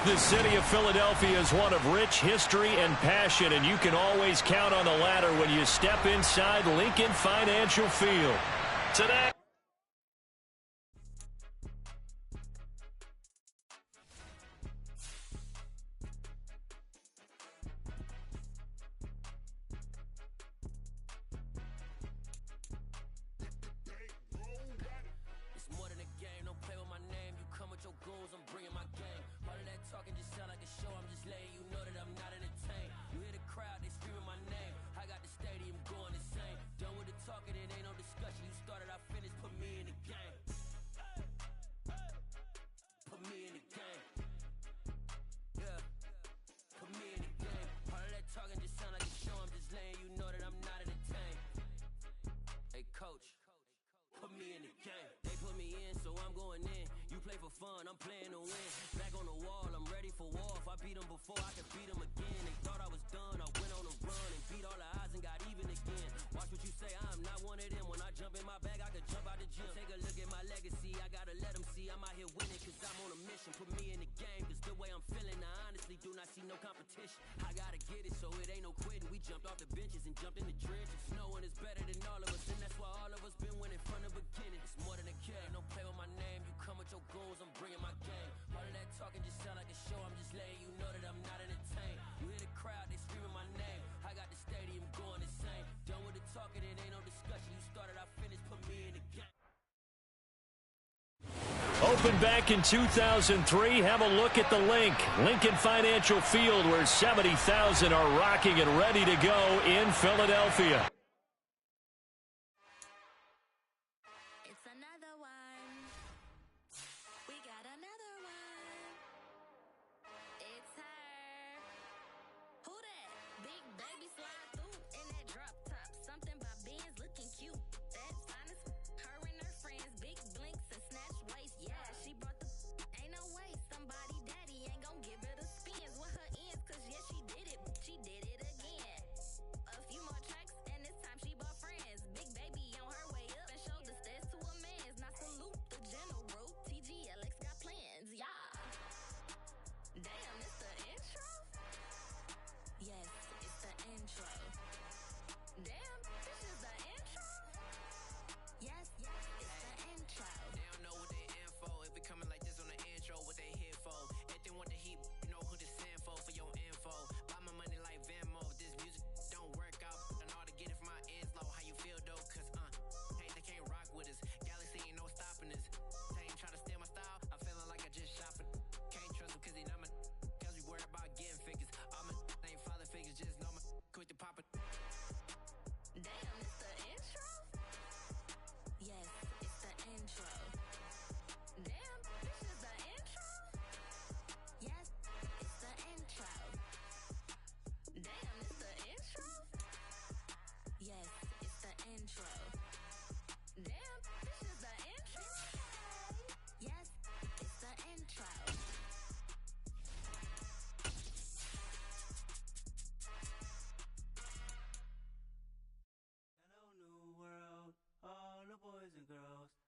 The city of Philadelphia is one of rich history and passion, and you can always count on the latter when you step inside Lincoln Financial Field. Today, I'm playing to win. Back on the wall, I'm ready for war. If I beat them before, I can beat them again. They thought I was done, I went on a run and beat all the odds and got even again. Watch what you say, I'm not one of them. When I jump in my bag, I could jump out the gym. Take a look at my legacy, I gotta let them see I'm out here winning, cause I'm on a mission. Put me in the game, cause the way I'm feeling, I honestly do not see no competition. I gotta get it, so it ain't no quitting. We jumped off the benches and jumped in the trenches. No one is better than all of us, and that's why all of us been winning from the beginning. It's more than a game, don't play with my name. You come with your goals, I'm bringing my game. All of that talking just sound like a show. I'm just letting you know that I'm not entertained. You hear the crowd, they screaming my name. I got the stadium going insane. Done with the talking, it ain't no discussion. You started, I finished, put me in the game. Opened back in 2003, have a look at the link. Lincoln Financial Field, where 70,000 are rocking and ready to go in Philadelphia.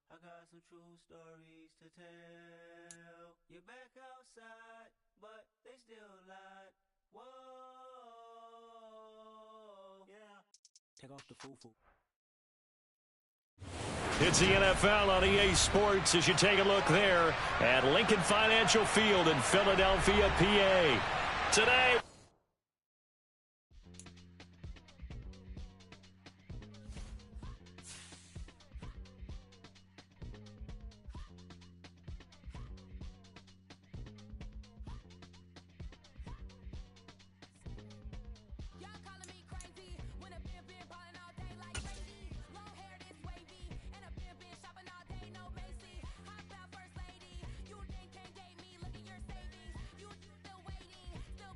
I got some true stories to tell. You're back outside, but they still lied. Whoa, yeah. Take off the foo-foo. It's the NFL on EA Sports as you take a look there at Lincoln Financial Field in Philadelphia, PA. Today,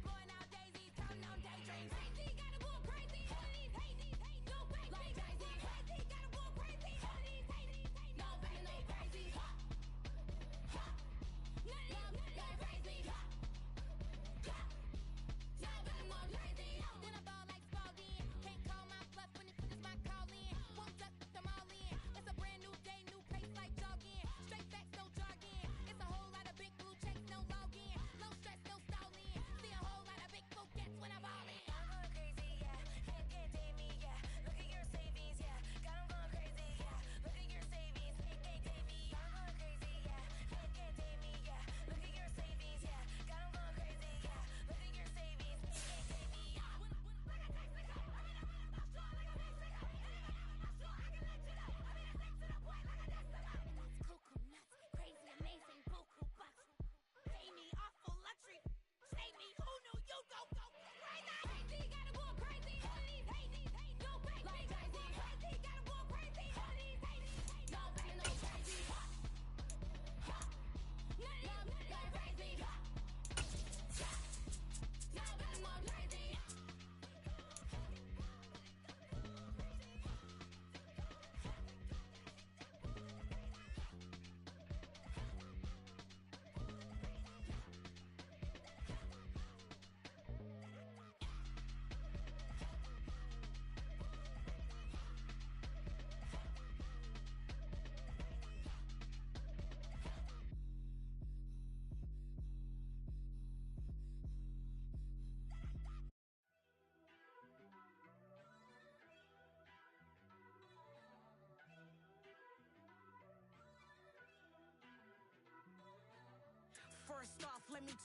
Going out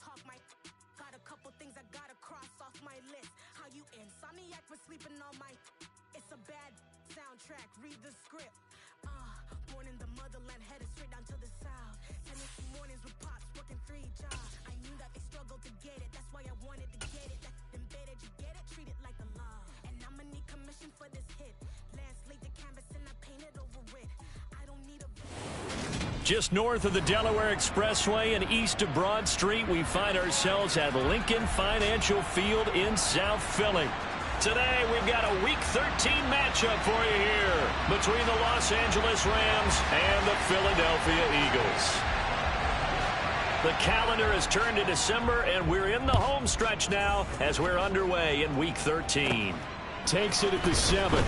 talk my got a couple things I gotta cross off my list. How you insomniac for sleeping on my it's a bad soundtrack, read the script. Born in the motherland, headed straight down to the south. Tennessee mornings with pops, working 3 jobs. I knew that they struggled to get it, that's why I wanted to get it. That embedded, you get it, treat it like a law. And I'ma need commission for this hit. Lance laid the canvas and I painted over it. I don't need a... Just north of the Delaware Expressway and east of Broad Street, we find ourselves at Lincoln Financial Field in South Philly. Today, we've got a Week 13 matchup for you here between the Los Angeles Rams and the Philadelphia Eagles. The calendar has turned to December, and we're in the home stretch now as we're underway in Week 13. Takes it at the 7.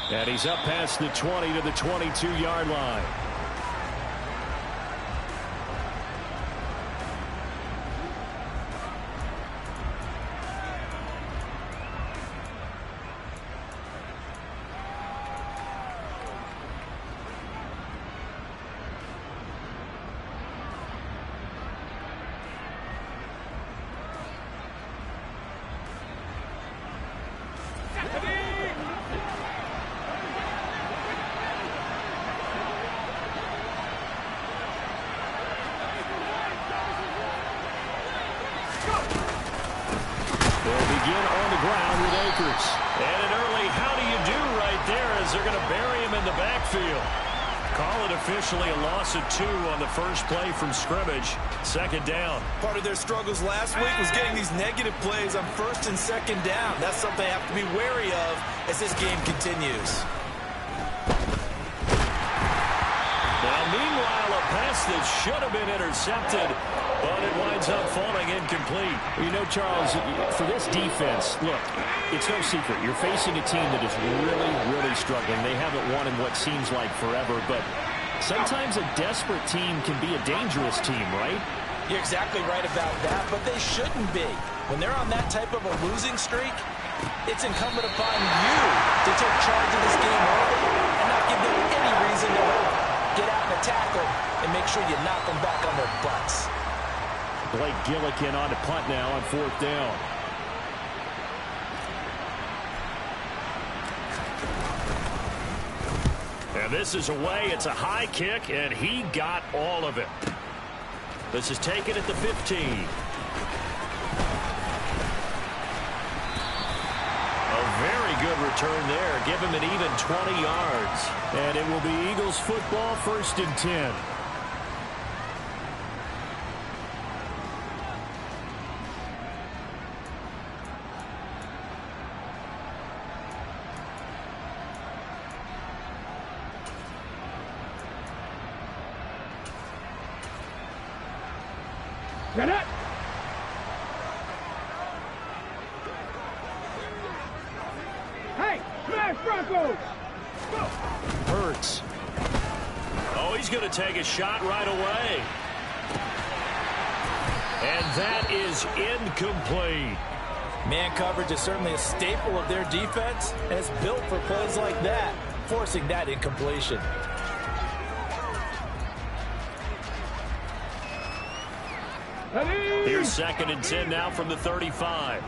And he's up past the 20 to the 22-yard line. Officially a loss of 2 on the first play from scrimmage. Second down. Part of their struggles last week was getting these negative plays on first and second down. That's something they have to be wary of as this game continues. Now, meanwhile, a pass that should have been intercepted, but it winds up falling incomplete. You know, Charles, for this defense, look, it's no secret. You're facing a team that is really, really struggling. They haven't won in what seems like forever, but sometimes a desperate team can be a dangerous team, right? You're exactly right about that, but they shouldn't be. When they're on that type of a losing streak, it's incumbent upon you to take charge of this game early and not give them any reason to hurt. Get out in the tackle and make sure you knock them back on their butts. Blake Gillikin on to punt now on 4th down. And this is away. It's a high kick, and he got all of it. This is taken at the 15. A very good return there. Give him an even 20 yards. And it will be Eagles football, 1st and 10. Hey, smash Broncos! Go! Hurts. Oh, he's going to take a shot right away. And that is incomplete. Man coverage is certainly a staple of their defense, and it's built for plays like that, forcing that incompletion. Here's 2nd and 10 now from the 35.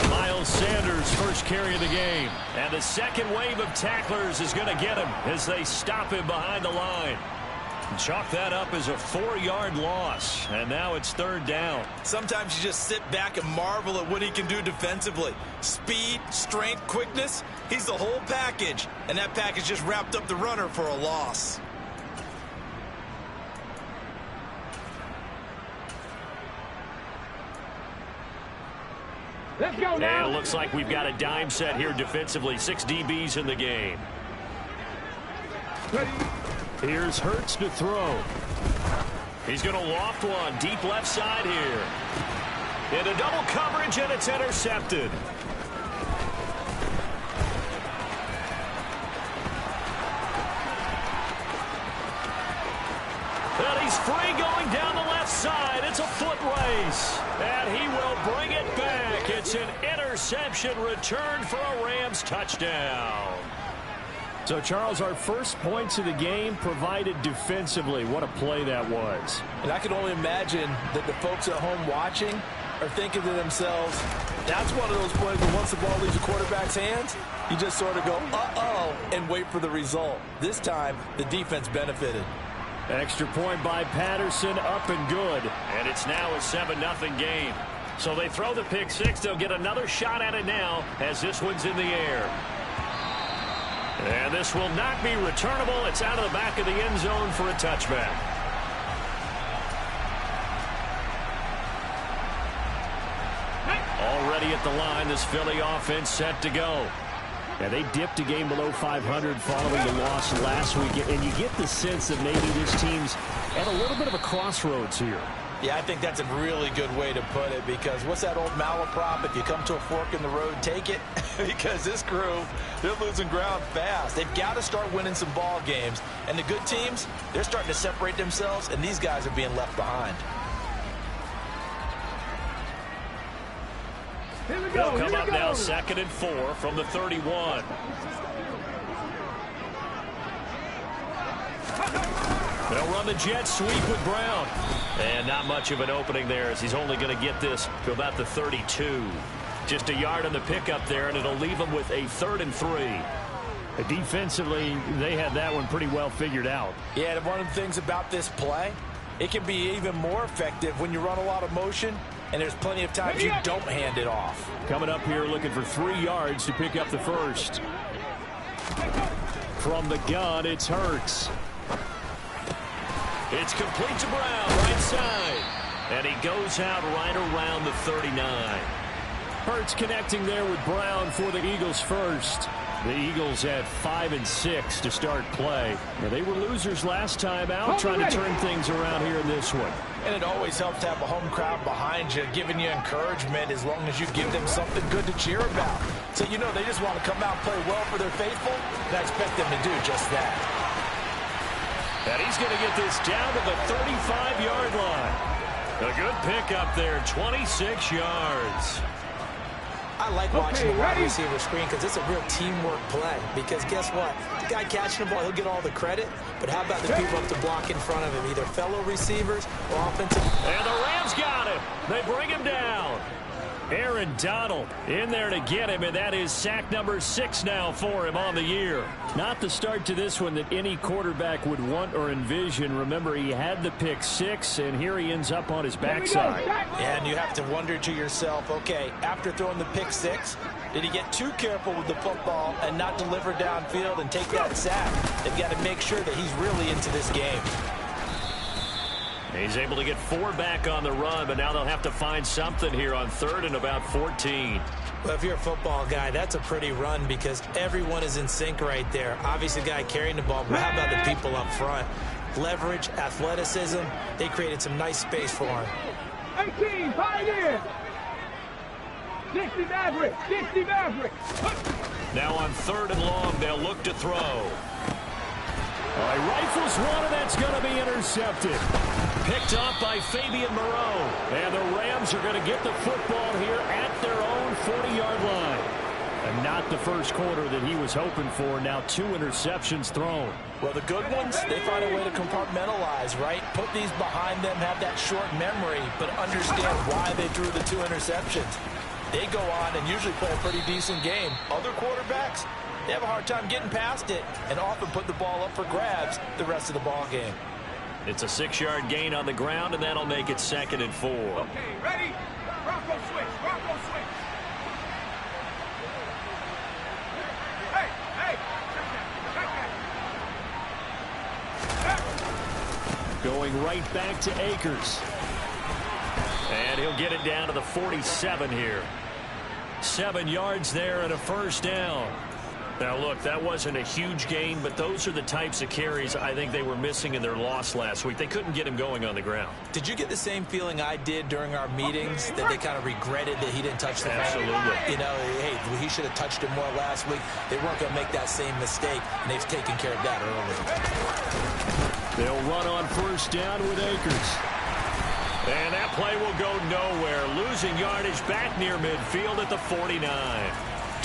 Miles Sanders, first carry of the game. And the second wave of tacklers is going to get him as they stop him behind the line. Chalk that up as a 4-yard loss, and now it's 3rd down. Sometimes you just sit back and marvel at what he can do defensively. Speed, strength, quickness, he's the whole package, and that package just wrapped up the runner for a loss. Let's go now. And it looks like we've got a dime set here defensively. 6 DBs in the game. Here's Hurts to throw. He's going to loft one deep left side here. Into double coverage, and it's intercepted. And he's free going down the left side. It's a foot race. And he will bring it back. It's an interception returned for a Rams touchdown. So, Charles, our first points of the game provided defensively. What a play that was. And I can only imagine that the folks at home watching are thinking to themselves, that's one of those plays where once the ball leaves the quarterback's hands, you just sort of go, uh-oh, and wait for the result. This time, the defense benefited. Extra point by Patterson, up and good. And it's now a 7-0 game. So they throw the pick six. They'll get another shot at it now as this one's in the air. And this will not be returnable. It's out of the back of the end zone for a touchback. Already at the line, this Philly offense set to go. Yeah, they dipped a game below 500 following the loss last week. And you get the sense that maybe this team's at a little bit of a crossroads here. Yeah, I think that's a really good way to put it, because what's that old malaprop? If you come to a fork in the road, take it. Because this crew, they're losing ground fast. They've got to start winning some ball games. And the good teams, they're starting to separate themselves, and these guys are being left behind. Here we They'll go. come Here up we go. now 2nd and 4 from the 31. They'll run the jet sweep with Brown. And not much of an opening there, as he's only going to get this to about the 32. Just a yard on the pickup there, and it'll leave him with a 3rd and 3. Defensively, they had that one pretty well figured out. Yeah, and one of the things about this play, it can be even more effective when you run a lot of motion, and there's plenty of times you don't hand it off. Coming up here looking for 3 yards to pick up the first. From the gun, it's Hurts. It's complete to Brown, right side. And he goes out right around the 39. Hurts connecting there with Brown for the Eagles first. The Eagles had 5 and 6 to start play. Now, they were losers last time out, trying to turn things around here in this one. And it always helps to have a home crowd behind you, giving you encouragement as long as you give them something good to cheer about. So, you know, they just want to come out and play well for their faithful, and I expect them to do just that. And he's going to get this down to the 35-yard line. A good pickup there, 26 yards. I like watching the wide receiver screen because it's a real teamwork play. Because guess what? The guy catching the ball, he'll get all the credit. But how about the people up to block in front of him, either fellow receivers or offensive? And the Rams got him. They bring him down. Aaron Donald in there to get him, and that is sack number 6 now for him on the year. Not the start to this one that any quarterback would want or envision. Remember, he had the pick 6, and here he ends up on his backside. And you have to wonder to yourself, okay, after throwing the pick 6, did he get too careful with the football and not deliver downfield and take that sack? They've got to make sure that he's really into this game. He's able to get 4 back on the run, but now they'll have to find something here on 3rd and about 14. Well, if you're a football guy, that's a pretty run because everyone is in sync right there. Obviously, the guy carrying the ball, but how about the people up front? Leverage, athleticism, they created some nice space for him. 18, Pioneer. 60 Maverick. 60 Maverick. Now on 3rd and long, they'll look to throw. He rifles one, and that's going to be intercepted. Picked off by Fabian Moreau. And the Rams are going to get the football here at their own 40-yard line. And not the first quarter that he was hoping for. Now 2 interceptions thrown. Well, the good ones, they find a way to compartmentalize, right? Put these behind them, have that short memory, but understand why they threw the 2 interceptions. They go on and usually play a pretty decent game. Other quarterbacks, they have a hard time getting past it and often put the ball up for grabs the rest of the ball game. It's a 6-yard gain on the ground, and that'll make it 2nd and 4. Okay, ready? Bronco switch. Bronco switch. Hey, hey. Check that. Going right back to Akers. And he'll get it down to the 47 here. 7 yards there and a first down. Now, look, that wasn't a huge gain, but those are the types of carries I think they were missing in their loss last week. They couldn't get him going on the ground. Did you get the same feeling I did during our meetings, that they kind of regretted that he didn't touch the ball? Absolutely. You know, hey, he should have touched it more last week. They weren't going to make that same mistake, and they've taken care of that early. They'll run on first down with Akers. And that play will go nowhere. Losing yardage back near midfield at the 49.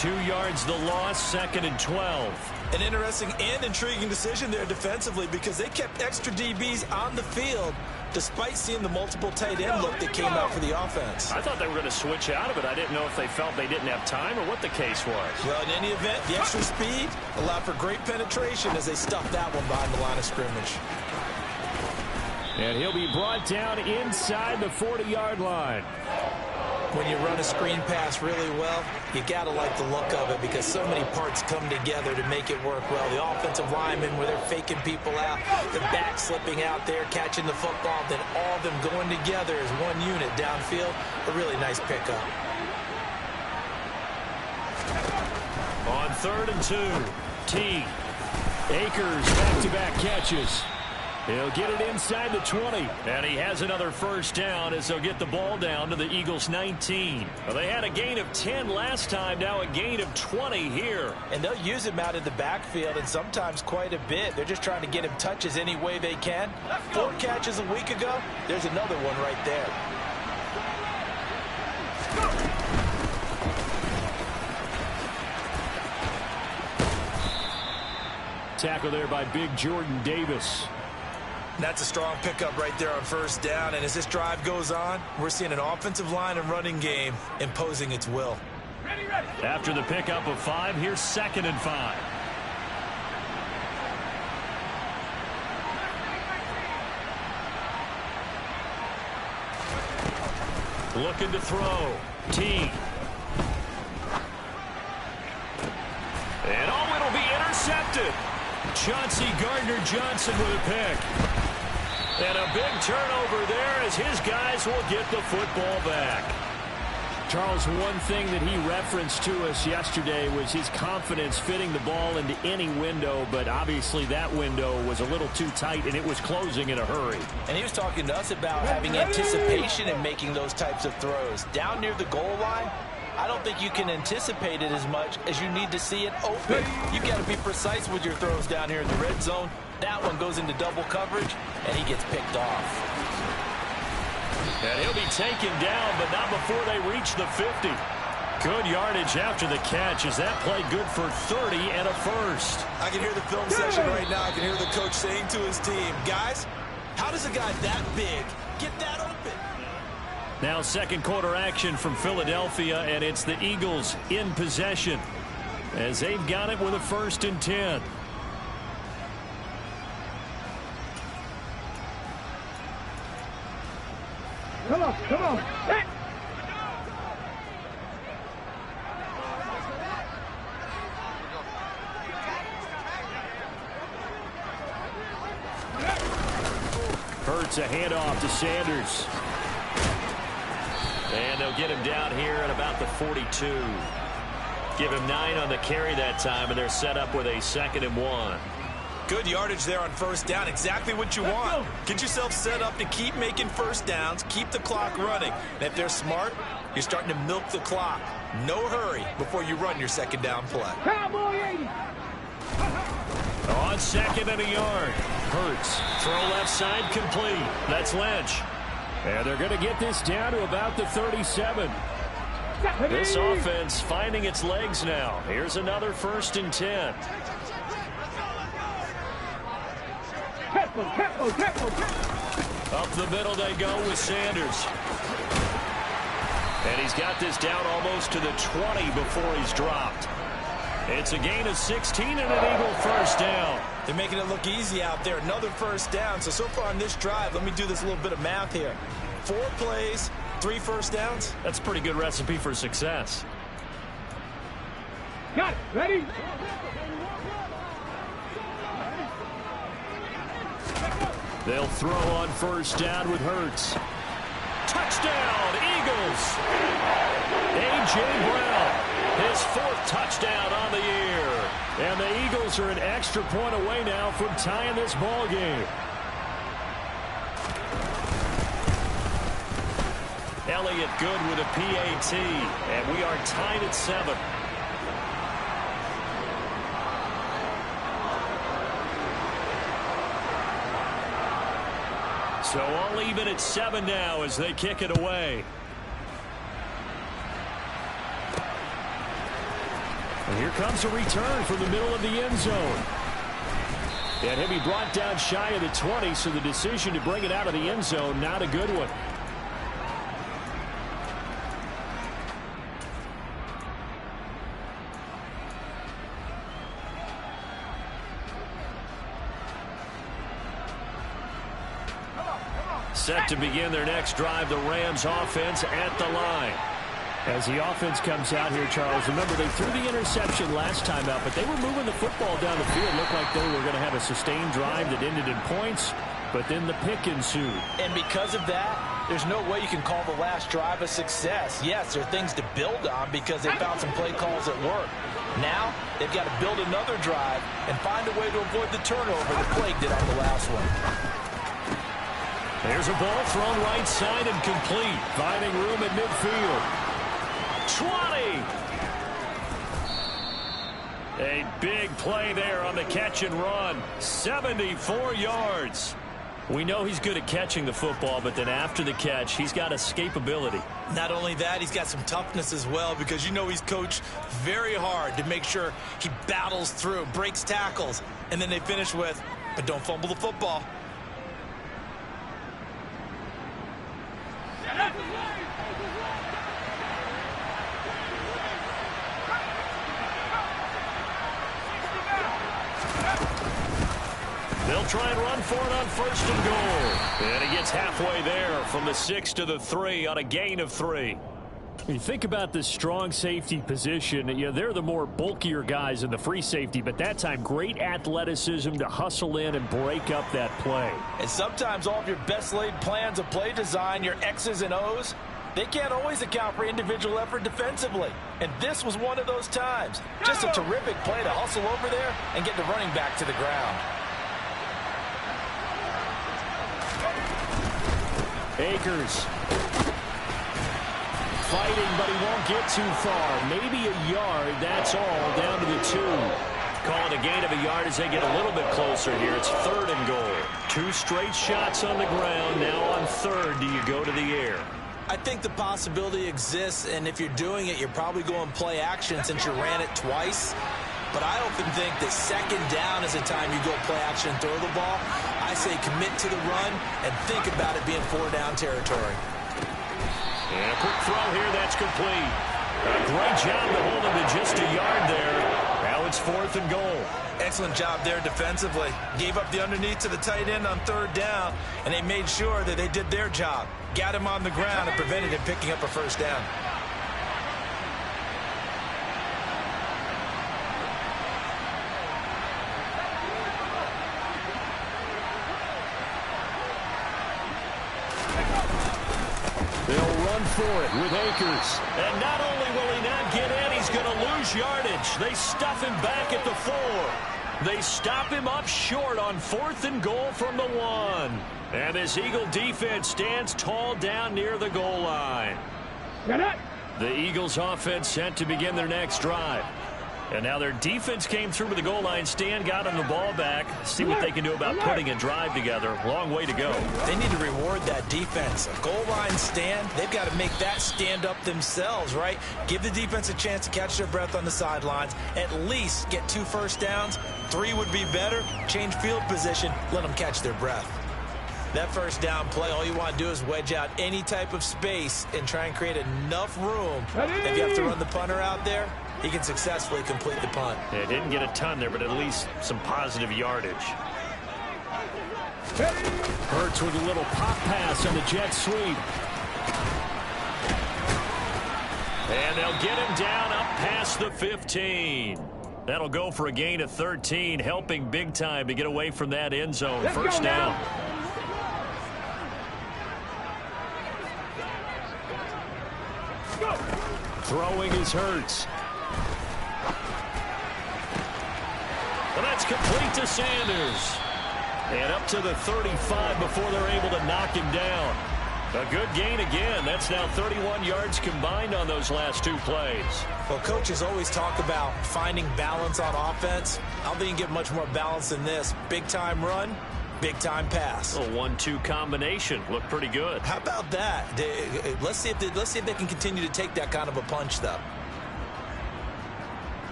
2 yards the loss, 2nd and 12. An interesting and intriguing decision there defensively because they kept extra DBs on the field despite seeing the multiple tight end look that came out for the offense. I thought they were going to switch out of it. I didn't know if they felt they didn't have time or what the case was. Well, in any event, the extra speed allowed for great penetration as they stuffed that one behind the line of scrimmage. And he'll be brought down inside the 40-yard line. When you run a screen pass really well, you got to like the look of it because so many parts come together to make it work well. The offensive linemen where they're faking people out, the back slipping out there, catching the football, then all of them going together as one unit downfield. A really nice pickup. On 3rd and 2, T. Akers back-to-back catches. He'll get it inside the 20. And he has another first down as they'll get the ball down to the Eagles' 19. Well, they had a gain of 10 last time, now a gain of 20 here. And they'll use him out in the backfield and sometimes quite a bit. They're just trying to get him touches any way they can. 4 catches a week ago. There's another one right there. Tackle there by big Jordan Davis. That's a strong pickup right there on first down. And as this drive goes on, we're seeing an offensive line and running game imposing its will. After the pickup of 5, here's 2nd and 5. Looking to throw. T. And oh, it'll be intercepted. Chauncey Gardner-Johnson with a pick. And a big turnover there as his guys will get the football back. Charles, one thing that he referenced to us yesterday was his confidence fitting the ball into any window, but obviously that window was a little too tight and it was closing in a hurry. And he was talking to us about having anticipation in making those types of throws. Down near the goal line, I don't think you can anticipate it as much as you need to see it open. You've got to be precise with your throws down here in the red zone. That one goes into double coverage, and he gets picked off. And he'll be taken down, but not before they reach the 50. Good yardage after the catch as that play good for 30 and a first. I can hear the film session right now. I can hear the coach saying to his team, guys, how does a guy that big get that open? Now 2nd quarter action from Philadelphia, and it's the Eagles in possession as they've got it with a 1st and 10. Come on, come on. Hey. Hurts a handoff to Sanders. And they'll get him down here at about the 42. Give him 9 on the carry that time, and they're set up with a 2nd and 1. Good yardage there on first down. Exactly what you want. Get yourself set up to keep making first downs, keep the clock running. And if they're smart, you're starting to milk the clock. No hurry before you run your 2nd down play. Cowboy 80. On 2nd and a yard. Hurts. Throw left side complete. That's Lynch. And they're going to get this down to about the 37. This offense finding its legs now. Here's another 1st and 10. Up the middle they go with Sanders. And he's got this down almost to the 20 before he's dropped. It's a gain of 16 and an Eagle first down. They're making it look easy out there. Another first down. So far on this drive, let me do this little bit of math here. 4 plays, 3 first downs. That's a pretty good recipe for success. Got it. Ready? They'll throw on first down with Hurts. Touchdown, Eagles! A.J. Brown, his 4th touchdown on the year. And the Eagles are an extra point away now from tying this ball game. Elliott good with a PAT, and we are tied at 7. So all even at 7 now as they kick it away. Here comes a return from the middle of the end zone. And he'll be brought down shy of the 20, so the decision to bring it out of the end zone, not a good one. Set to begin their next drive, the Rams offense at the line. As the offense comes out here, Charles, remember they threw the interception last time out, but they were moving the football down the field. Looked like they were going to have a sustained drive that ended in points, but then the pick ensued. And because of that, there's no way you can call the last drive a success. Yes, there are things to build on because they found some play calls that work. Now, they've got to build another drive and find a way to avoid the turnover that plagued it on the last one. There's a ball thrown right side and complete, finding room at midfield. 20. A big play there on the catch and run. 74 yards. We know he's good at catching the football, but then after the catch, he's got escapability. Not only that, he's got some toughness as well because you know he's coached very hard to make sure he battles through, breaks tackles, and then they finish with, but don't fumble the football. They'll try and run for it on 1st and goal. And he gets halfway there from the 6 to the 3 on a gain of 3. When you think about this strong safety position, they're the more bulkier guys in the free safety, but that time great athleticism to hustle in and break up that play. And sometimes all of your best laid plans of play design, your X's and O's, they can't always account for individual effort defensively. And this was one of those times. Just a terrific play to hustle over there and get the running back to the ground. Akers fighting, but he won't get too far. Maybe a yard, that's all, down to the 2. Calling a gain of a yard as they get a little bit closer here. It's 3rd and goal. 2 straight shots on the ground. Now on 3rd, do you go to the air? I think the possibility exists, and if you're doing it, you're probably going play action since you ran it twice. But I often think that 2nd down is the time you go play action and throw the ball. I say commit to the run and think about it being 4-down territory. And a quick throw here, that's complete. A great job to hold him to just a yard there. Now it's 4th and goal. Excellent job there defensively. Gave up the underneath to the tight end on 3rd down, and they made sure that they did their job. Got him on the ground and prevented him picking up a 1st down. They'll run for it with Akers. And not only will he not get in, he's going to lose yardage. They stuff him back at the 4. They stop him up short on 4th and goal from the 1. And this Eagle defense stands tall down near the goal line. The Eagles offense set to begin their next drive. And now their defense came through with the goal line stand, got them the ball back. See what they can do about putting a drive together. Long way to go. They need to reward that defense. A goal line stand, they've got to make that stand up themselves, right? Give the defense a chance to catch their breath on the sidelines. At least get 2 first downs. 3 would be better. Change field position. Let them catch their breath. That 1st down play, all you want to do is wedge out any type of space and try and create enough room. If you have to run the punter out there, he can successfully complete the punt. Yeah, didn't get a ton there, but at least some positive yardage. Hurts with a little pop pass on the jet sweep. And they'll get him down up past the 15. That'll go for a gain of 13, helping big time to get away from that end zone. 1st down. Throwing is Hurts. And that's complete to Sanders. And up to the 35 before they're able to knock him down. A good gain again. That's now 31 yards combined on those last 2 plays. Well, coaches always talk about finding balance on offense. I don't think you can get much more balance than this. Big-time run, big-time pass. A 1-2 combination. Looked pretty good. How about that? Let's see if they can continue to take that kind of a punch, though.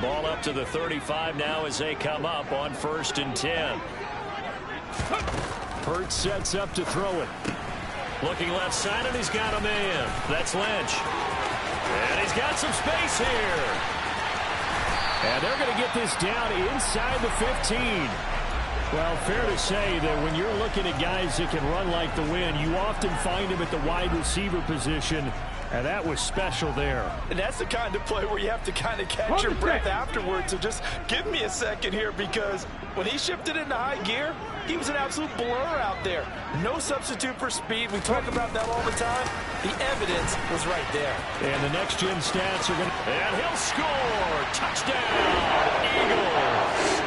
Ball up to the 35 now as they come up on 1st and 10. Hurts sets up to throw it. Looking left side, and he's got a man. That's Lynch. And he's got some space here. And they're going to get this down inside the 15. Well, fair to say that when you're looking at guys that can run like the wind, you often find them at the wide receiver position. And that was special there. And that's the kind of play where you have to kind of catch your breath afterwards. So just give me a second here, because when he shifted into high gear, he was an absolute blur out there. No substitute for speed. We talk about that all the time. The evidence was right there. And the next-gen stats are going to... And he'll score! Touchdown, Eagles!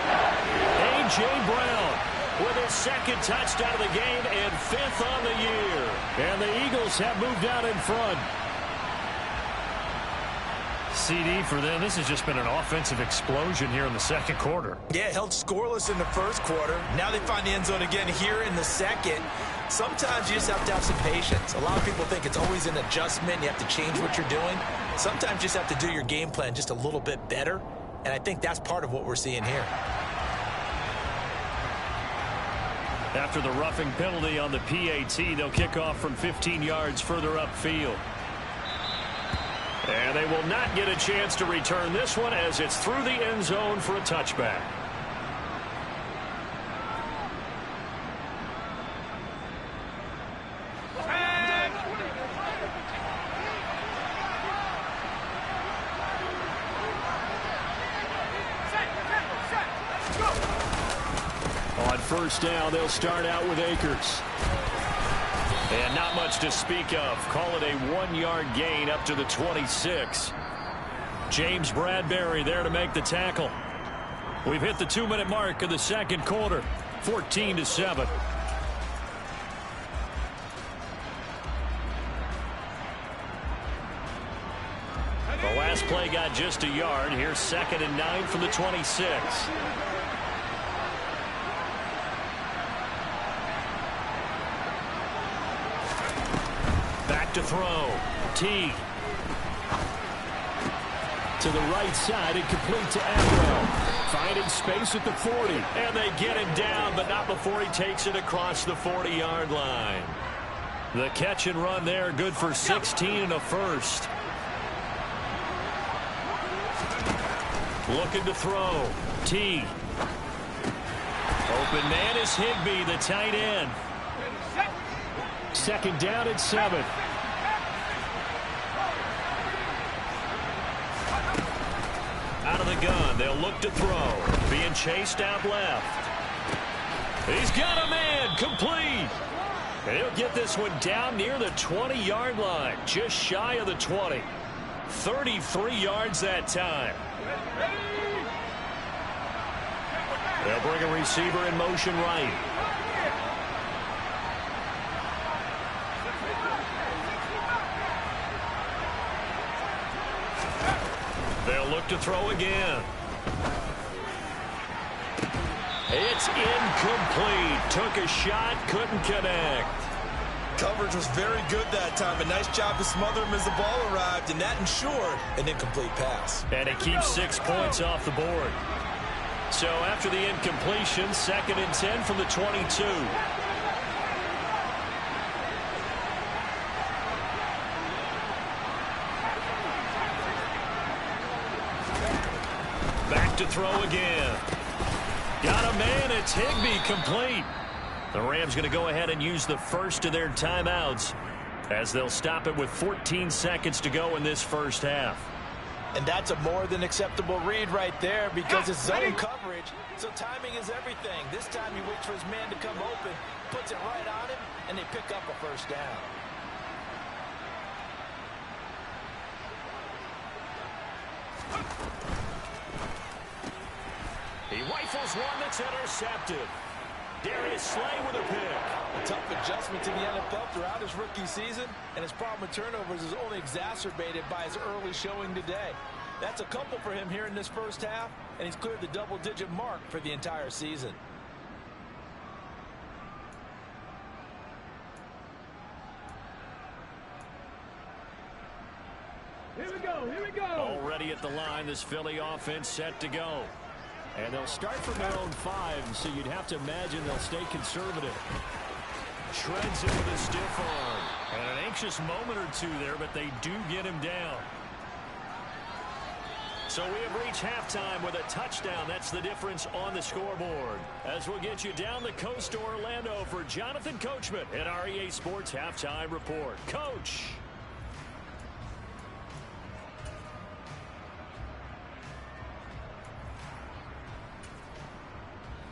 A.J. Brown with his 2nd touchdown of the game and 5th on the year. And the Eagles have moved out in front. CD for them. This has just been an offensive explosion here in the 2nd quarter. Yeah, held scoreless in the 1st quarter. Now they find the end zone again here in the 2nd. Sometimes you just have to have some patience. A lot of people think it's always an adjustment. You have to change what you're doing. Sometimes you just have to do your game plan just a little bit better. And I think that's part of what we're seeing here. After the roughing penalty on the PAT, they'll kick off from 15 yards further upfield. And they will not get a chance to return this one as it's through the end zone for a touchback. On 1st down, they'll start out with Akers. And not much to speak of. Call it a 1-yard gain up to the 26. James Bradbury there to make the tackle. We've hit the 2-minute mark of the 2nd quarter. 14-7. The last play got just a yard. Here's 2nd and 9 from the 26. To throw. T. To the right side and complete to Atwell. Finding space at the 40. And they get him down, but not before he takes it across the 40-yard line. The catch and run there, good for 16 and a 1st. Looking to throw. T. Open man is Higbee, the tight end. 2nd down and 7. Out of the gun, they'll look to throw. Being chased out left. He's got a man, complete. And he'll get this one down near the 20-yard line, just shy of the 20. 33 yards that time. They'll bring a receiver in motion right. They'll look to throw again. It's incomplete. Took a shot, couldn't connect. Coverage was very good that time. A nice job to smother him as the ball arrived, and that ensured an incomplete pass. And it keeps 6 points off the board. So after the incompletion, 2nd and 10 from the 22. Back to throw again. Got a man. It's Higbee, complete. The Rams going to go ahead and use the first of their timeouts as they'll stop it with 14 seconds to go in this first half. And that's a more than acceptable read right there because it's zone coverage, so timing is everything. This time he waits for his man to come open, puts it right on him, and they pick up a first down. He rifles one that's intercepted. Darius Slay with a pick. A tough adjustment to the NFL throughout his rookie season, and his problem with turnovers is only exacerbated by his early showing today. That's a couple for him here in this first half, and he's cleared the double-digit mark for the entire season. Here we go, here we go. Already at the line. find this Philly offense set to go. And they'll start from their own 5, so you'd have to imagine they'll stay conservative. Shreds it with a stiff arm. And an anxious moment or two there, but they do get him down. So we have reached halftime with a touchdown. That's the difference on the scoreboard. As we'll get you down the coast to Orlando for Jonathan Coachman at our EA Sports Halftime Report. Coach.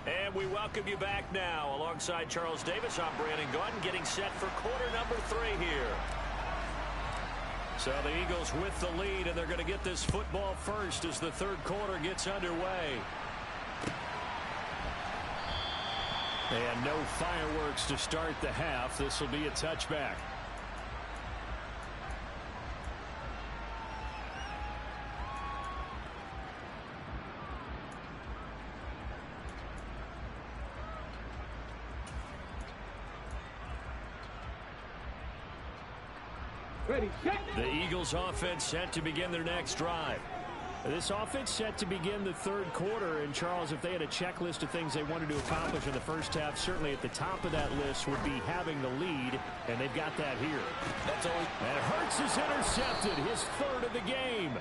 And we welcome you back now. Alongside Charles Davis, I'm Brandon Gaudin, getting set for quarter number 3 here. So the Eagles with the lead, and they're going to get this football first as the third quarter gets underway. And no fireworks to start the half. This will be a touchback. Ready, set. The Eagles offense set to begin their next drive. This offense set to begin the third quarter. And, Charles, if they had a checklist of things they wanted to accomplish in the first half, certainly at the top of that list would be having the lead, and they've got that here. And Hurts is intercepted, his 3rd of the game.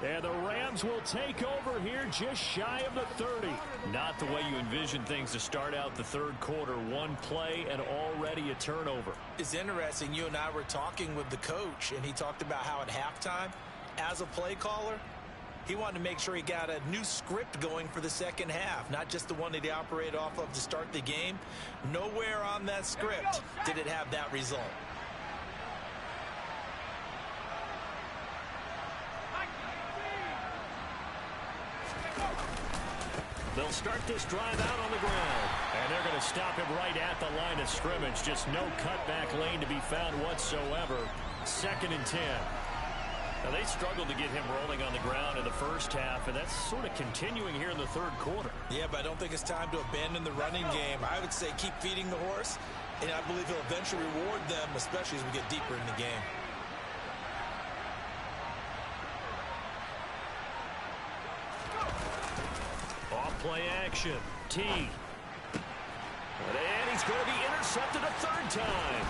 And the Rams will take over here just shy of the 30. Not the way you envision things to start out the third quarter. One play and already a turnover. It's interesting. You and I were talking with the coach, and he talked about how at halftime, as a play caller, he wanted to make sure he got a new script going for the second half, not just the one that he operated off of to start the game. Nowhere on that script did it have that result. They'll start this drive out on the ground. And they're going to stop him right at the line of scrimmage. Just no cutback lane to be found whatsoever. 2nd and 10. Now, they struggled to get him rolling on the ground in the first half, and that's sort of continuing here in the third quarter. Yeah, but I don't think it's time to abandon the running game. I would say keep feeding the horse, and I believe he'll eventually reward them, especially as we get deeper in the game. Play action. T. And he's going to be intercepted a 3rd time.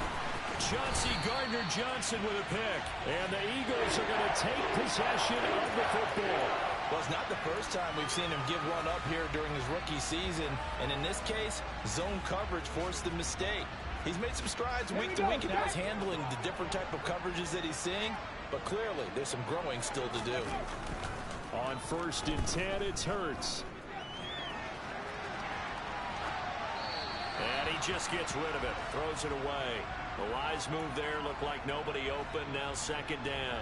Chauncey Gardner-Johnson with a pick. And the Eagles are going to take possession of the football. Well, it's not the first time we've seen him give one up here during his rookie season. And in this case, zone coverage forced the mistake. He's made some strides week to week in how he's handling the different type of coverages that he's seeing. But clearly, there's some growing still to do. On 1st and 10, it's Hurts. And he just gets rid of it. Throws it away. The wise move there. Looked like nobody open. Now 2nd down.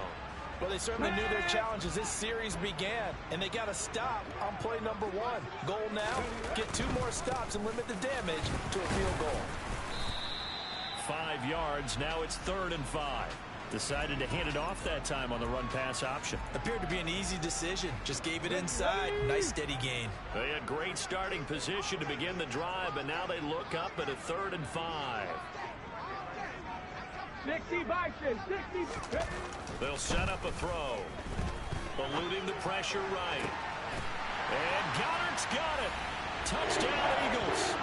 Well, they certainly knew their challenge as this series began. And they got to stop on play number 1. Goal now, get 2 more stops and limit the damage to a field goal. 5 yards. Now it's 3rd and 5. Decided to hand it off that time on the run-pass option. Appeared to be an easy decision. Just gave it inside. Nice steady gain. They had great starting position to begin the drive, but now they look up at a 3rd and 5. 65, 60. They'll set up a throw. Eluding the pressure right. And Goddard's got it. Touchdown, Eagles.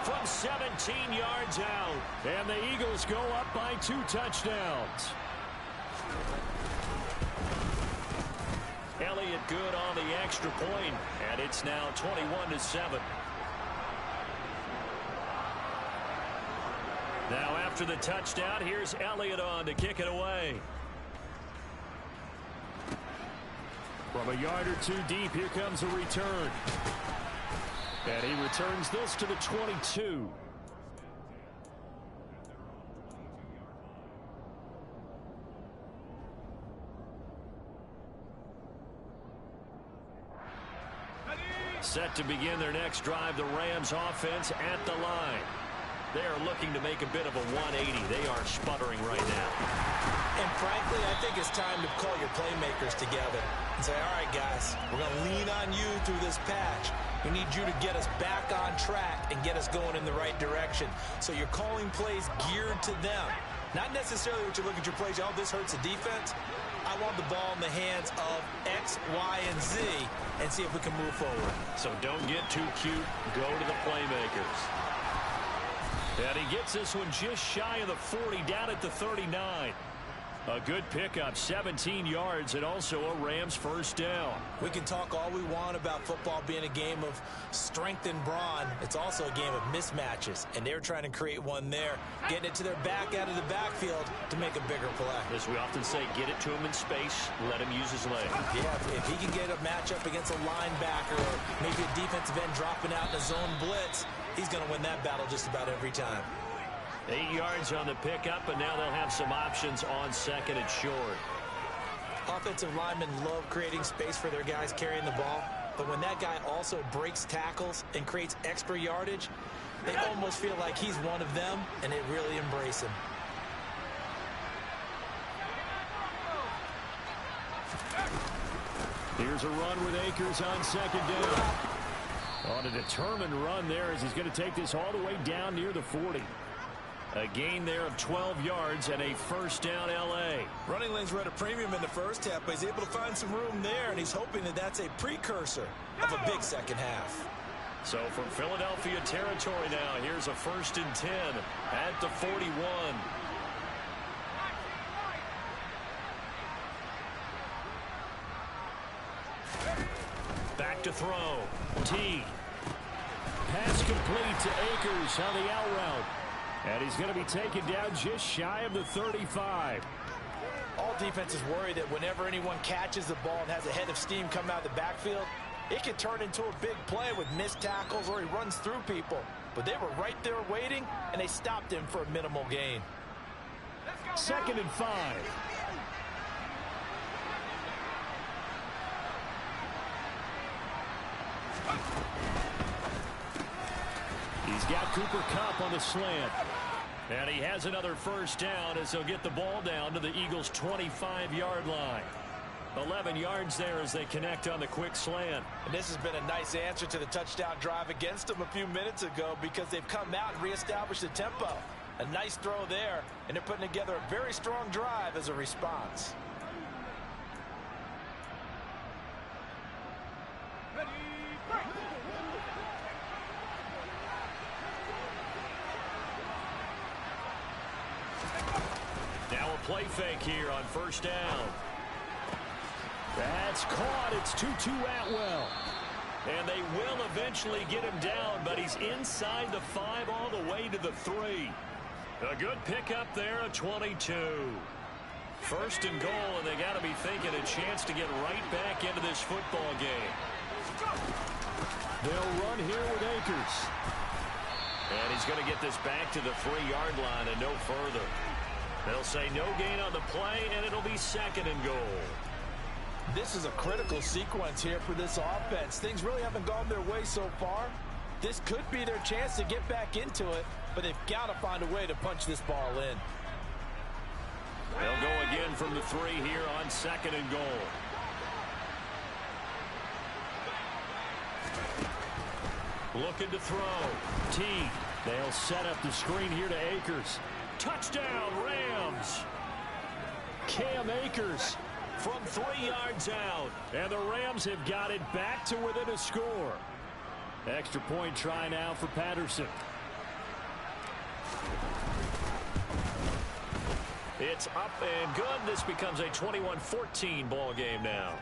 From 17 yards out. And the Eagles go up by 2 touchdowns. Elliott good on the extra point, and it's now 21-7. Now after the touchdown, here's Elliott on to kick it away. From a yard or 2 deep, here comes a return. And he returns this to the 22. Set to begin their next drive, the Rams offense at the line. They are looking to make a bit of a 180. They are sputtering right now. And frankly, I think it's time to call your playmakers together and say, all right, guys, we're going to lean on you through this patch. We need you to get us back on track and get us going in the right direction. So you're calling plays geared to them. Not necessarily what you look at your plays, oh, this hurts the defense. I I want the ball in the hands of X, Y, and Z and see if we can move forward. So don't get too cute. Go to the playmakers. And he gets this one just shy of the 40, down at the 39. A good pickup, 17 yards, and also a Rams first down. We can talk all we want about football being a game of strength and brawn. It's also a game of mismatches, and they're trying to create one there, getting it to their back out of the backfield to make a bigger play. As we often say, get it to him in space, let him use his legs. Yeah, if he can get a matchup against a linebacker or maybe a defensive end dropping out in a zone blitz, he's going to win that battle just about every time. 8 yards on the pickup, and now they'll have some options on second and short. Offensive linemen love creating space for their guys carrying the ball, but when that guy also breaks tackles and creates extra yardage, they almost feel like he's one of them, and they really embrace him. Here's a run with Akers on second down. On a determined run there as he's going to take this all the way down near the 40. A gain there of 12 yards and a first down L.A. Running lanes were at a premium in the first half, but he's able to find some room there, and he's hoping that that's a precursor of a big second half. So from Philadelphia territory now, here's a 1st and 10 at the 41. Back to throw. T. Pass complete to Akers on the out route. And he's going to be taken down just shy of the 35. All defenses worry that whenever anyone catches the ball and has a head of steam come out of the backfield, it can turn into a big play with missed tackles or he runs through people. But they were right there waiting, and they stopped him for a minimal gain. 2nd and 5. He's got Cooper Kupp on the slant. And he has another first down as they'll get the ball down to the Eagles' 25-yard line. 11 yards there as they connect on the quick slant. And this has been a nice answer to the touchdown drive against them a few minutes ago because they've come out and reestablished the tempo. A nice throw there, and they're putting together a very strong drive as a response. Now a play fake here on first down. That's caught. It's Tutu Atwell. And they will eventually get him down, but he's inside the 5 all the way to the 3. A good pickup there, a 22. 1st and goal, and they got to be thinking a chance to get right back into this football game. They'll run here with Akers. And he's going to get this back to the 3-yard line and no further. They'll say no gain on the play, and it'll be 2nd and goal. This is a critical sequence here for this offense. Things really haven't gone their way so far. This could be their chance to get back into it, but they've got to find a way to punch this ball in. They'll go again from the 3 here on 2nd and goal. Looking to throw. T. They'll set up the screen here to Akers. Touchdown, Rams! Cam Akers from 3 yards out. And the Rams have got it back to within a score. Extra point try now for Patterson. It's up and good. This becomes a 21-14 ball game now.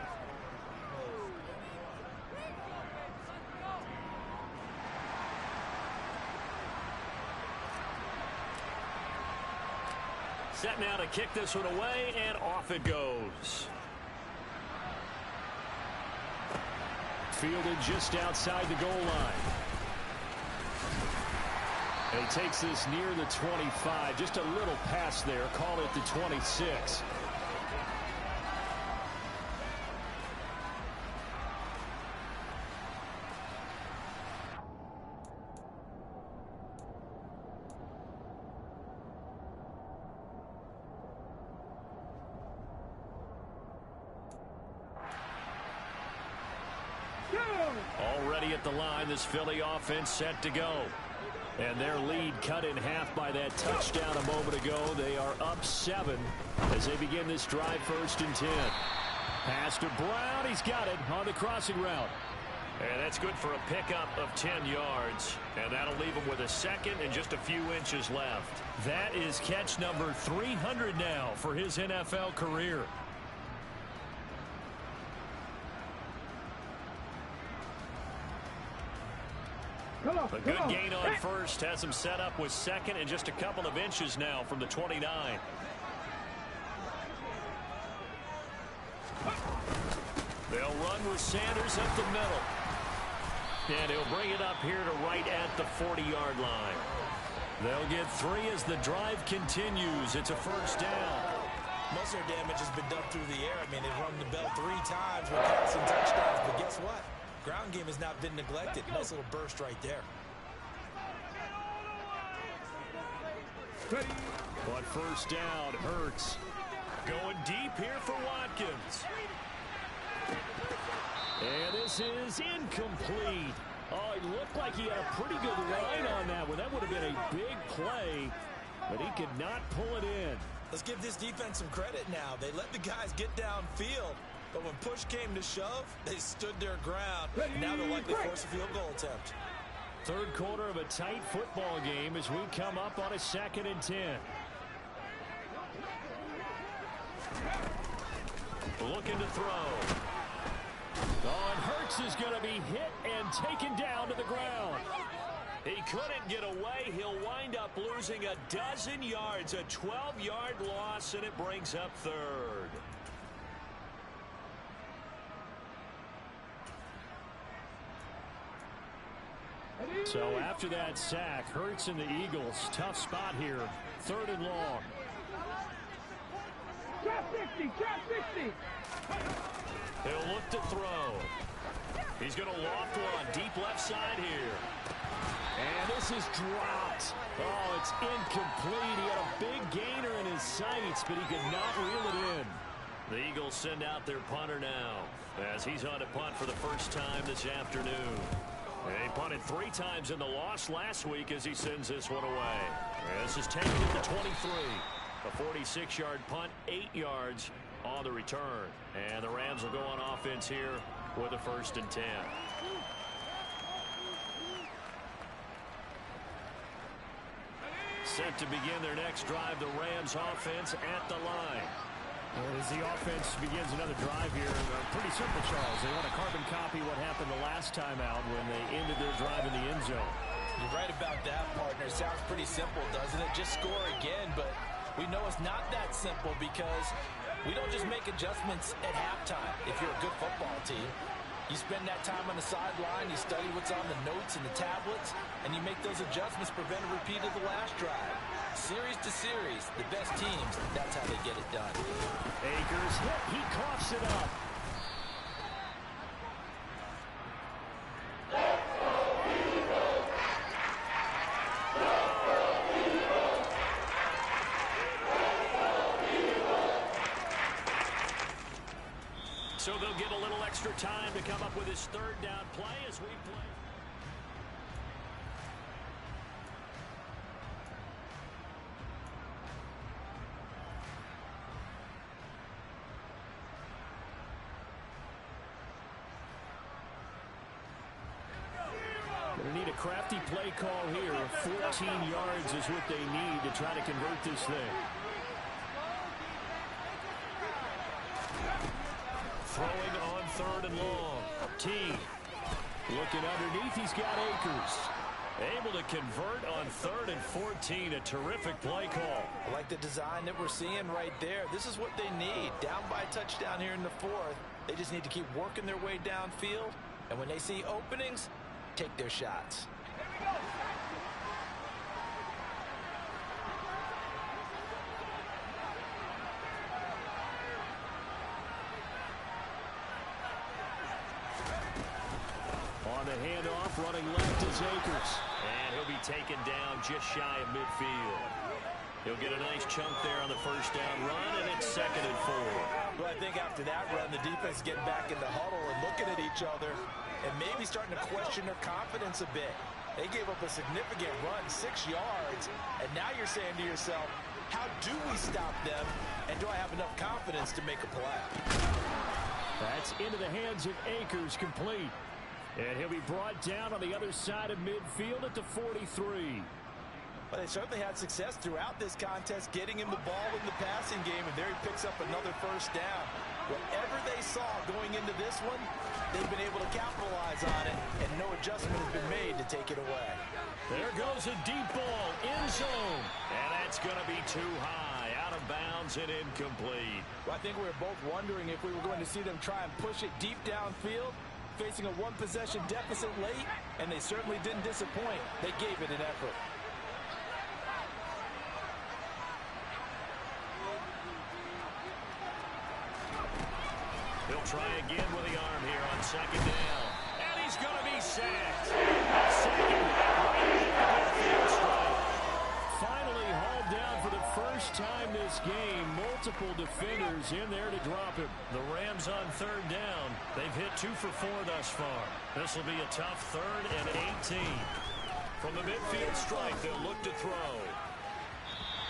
Set now to kick this one away, and off it goes. Fielded just outside the goal line. And he takes this near the 25. Just a little pass there. Call it the 26. Already at the line, this Philly offense set to go. And their lead cut in half by that touchdown a moment ago. They are up 7 as they begin this drive, 1st and 10. Pass to Brown. He's got it on the crossing route. And that's good for a pickup of 10 yards. And that'll leave him with a second and just a few inches left. That is catch number 300 now for his NFL career. A good gain on first has him set up with second and just a couple of inches now from the 29. They'll run with Sanders up the middle. And he'll bring it up here to right at the 40-yard line. They'll get 3 as the drive continues. It's a 1st down. Most of their damage has been done through the air. I mean, they've rung the bell 3 times with passing touchdowns. But guess what? Ground game has not been neglected. Nice little burst right there. But 1st down, Hurts. Going deep here for Watkins. And this is incomplete. Oh, it looked like he had a pretty good line on that one. That would have been a big play, but he could not pull it in. Let's give this defense some credit now. They let the guys get downfield, but when push came to shove, they stood their ground. And now they'll likely force a field goal attempt. 3rd quarter of a tight football game as we come up on a 2nd and 10. Looking to throw. Oh, and Hurts is going to be hit and taken down to the ground. He couldn't get away. He'll wind up losing a dozen yards, a 12-yard loss, and it brings up 3rd. So after that sack, Hurts and the Eagles, tough spot here, 3rd and long. Trap 60, trap 60. He'll look to throw. He's going to loft one deep left side here. And this is dropped. Oh, it's incomplete. He had a big gainer in his sights, but he could not reel it in. The Eagles send out their punter now as he's on to punt for the first time this afternoon. They punted 3 times in the loss last week as he sends this one away. And this is taken at the 23. A 46-yard punt, 8 yards on the return. And the Rams will go on offense here with a 1st and 10. Set to begin their next drive, the Rams offense at the line. As the offense begins another drive here, pretty simple, Charles. They want to carbon copy what happened the last time out when they ended their drive in the end zone. You're right about that, partner. Sounds pretty simple, doesn't it? Just score again, but we know it's not that simple because we don't just make adjustments at halftime if you're a good football team. You spend that time on the sideline, you study what's on the notes and the tablets, and you make those adjustments, prevent a repeat of the last drive. Series to series, the best teams, that's how they get it done. Akers hit, he coughs it up. So they'll get a little extra time to come up with his 3rd down play as we play. They need a crafty play call here. 14 yards is what they need to try to convert this thing. Throwing on 3rd and long. T. Looking underneath, he's got Akers. Able to convert on 3rd and 14. A terrific play call. I like the design that we're seeing right there. This is what they need. Down by a touchdown here in the 4th. They just need to keep working their way downfield. And when they see openings, take their shots. On the handoff, running left is Akers. And he'll be taken down just shy of midfield. He'll get a nice chunk there on the 1st down run, and it's 2nd and 4. Well, I think after that run, the defense getting back in the huddle and looking at each other and maybe starting to question their confidence a bit. They gave up a significant run, 6 yards, and now you're saying to yourself, how do we stop them, and do I have enough confidence to make a play? That's into the hands of Akers, complete. And he'll be brought down on the other side of midfield at the 43. Well, they certainly had success throughout this contest getting him the ball in the passing game, and there he picks up another first down. Whatever they saw going into this one, they've been able to capitalize on it, and no adjustment has been made to take it away. There goes a deep ball, end zone. And that's going to be too high, out of bounds and incomplete. Well, I think we were both wondering if we were going to see them try and push it deep downfield, facing a one-possession deficit late, and they certainly didn't disappoint. They gave it an effort. He'll try again with the arm here on second down. And he's going to be sacked. Second strike. Finally hauled down for the first time this game. Multiple defenders in there to drop him. The Rams on third down. They've hit 2 for 4 thus far. This will be a tough 3rd and 18. From the midfield strike, they'll look to throw.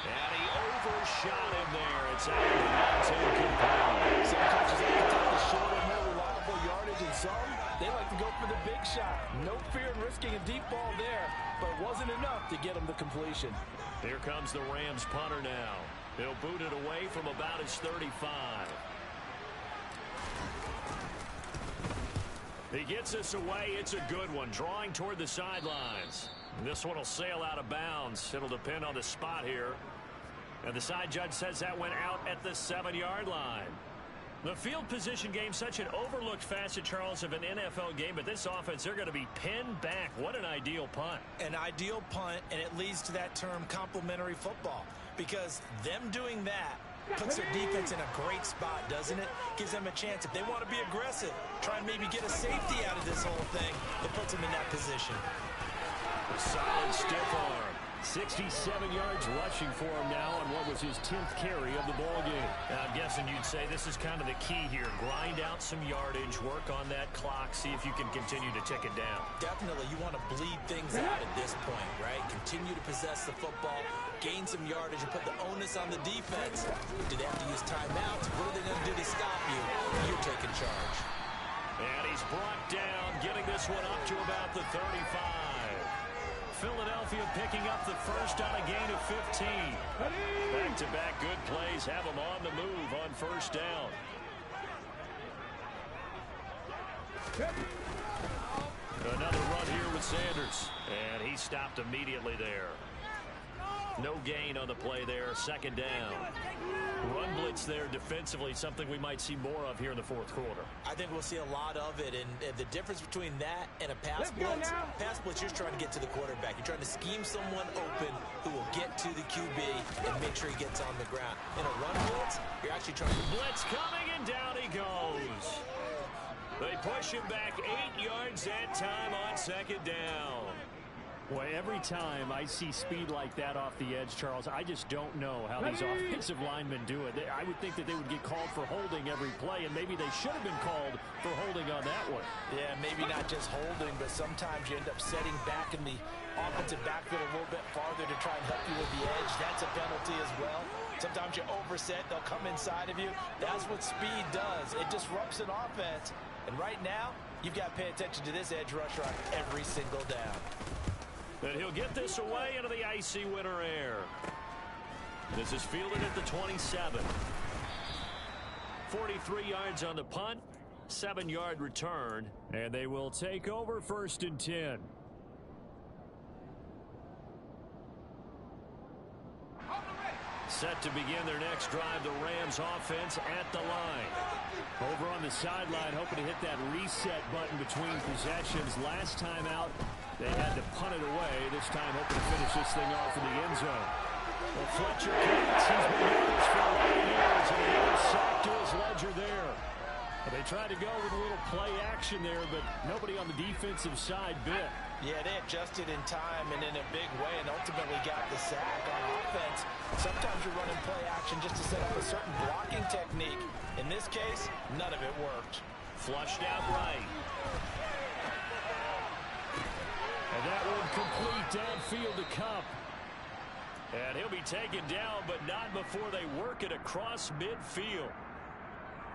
And he overshot him there. It's out of bounds, incomplete. Some coaches like to take the shorter, more reliable yardage, and some, they like to go for the big shot. No fear in risking a deep ball there, but it wasn't enough to get him the completion. Here comes the Rams punter now. He'll boot it away from about his 35. He gets this away. It's a good one, drawing toward the sidelines. This one will sail out of bounds. It'll depend on the spot here. And the side judge says that went out at the 7-yard line. The field position game, such an overlooked facet, Charles, of an NFL game, but this offense, they're going to be pinned back. What an ideal punt. An ideal punt, and it leads to that term complementary football, because them doing that puts their defense in a great spot, doesn't it? Gives them a chance. If they want to be aggressive, try and maybe get a safety out of this whole thing, it puts them in that position. A solid stiff arm. 67 yards rushing for him now on what was his 10th carry of the ball game. Now, I'm guessing you'd say this is kind of the key here. Grind out some yardage, work on that clock, see if you can continue to tick it down. Definitely, you want to bleed things out at this point, right? Continue to possess the football, gain some yardage, and put the onus on the defense. Do they have to use timeouts? What are they going to do to stop you? You're taking charge. And he's brought down, getting this one up to about the 35. Philadelphia picking up the first on a gain of 15. Back-to-back good plays have them on the move on first down. Another run here with Sanders. And he stopped immediately there. No gain on the play there. Second down. Run blitz there defensively, something we might see more of here in the fourth quarter. I think we'll see a lot of it, and the difference between that and a pass blitz, you're trying to get to the quarterback. You're trying to scheme someone open who will get to the QB and make sure he gets on the ground. In a run blitz, you're actually trying to... Blitz coming, and down he goes. They push him back 8 yards that time on second down. Boy, every time I see speed like that off the edge, Charles, I just don't know how these offensive linemen do it. I would think that they would get called for holding every play, and maybe they should have been called for holding on that one. Yeah, maybe not just holding, but sometimes you end up setting back in the offensive backfield a little bit farther to try and help you with the edge. That's a penalty as well. Sometimes you overset, they'll come inside of you. That's what speed does. It disrupts an offense. And right now, you've got to pay attention to this edge rusher on every single down. And he'll get this away into the icy winter air. This is fielded at the 27. 43 yards on the punt, 7-yard return, and they will take over 1st and 10. Set to begin their next drive, the Rams offense at the line. Over on the sideline, hoping to hit that reset button between possessions. Last time out, they had to punt it away. This time, hoping to finish this thing off in the end zone. Well, Fletcher Coates, he's been doing this for a lot of years, and another sack to his ledger there. They tried to go with a little play action there, but nobody on the defensive side bit. Yeah, they adjusted in time and in a big way and ultimately got the sack on offense. Sometimes you're running play action just to set up a certain blocking technique. In this case, none of it worked. Flushed out right. And that one downfield to Kupp. And he'll be taken down, but not before they work it across midfield.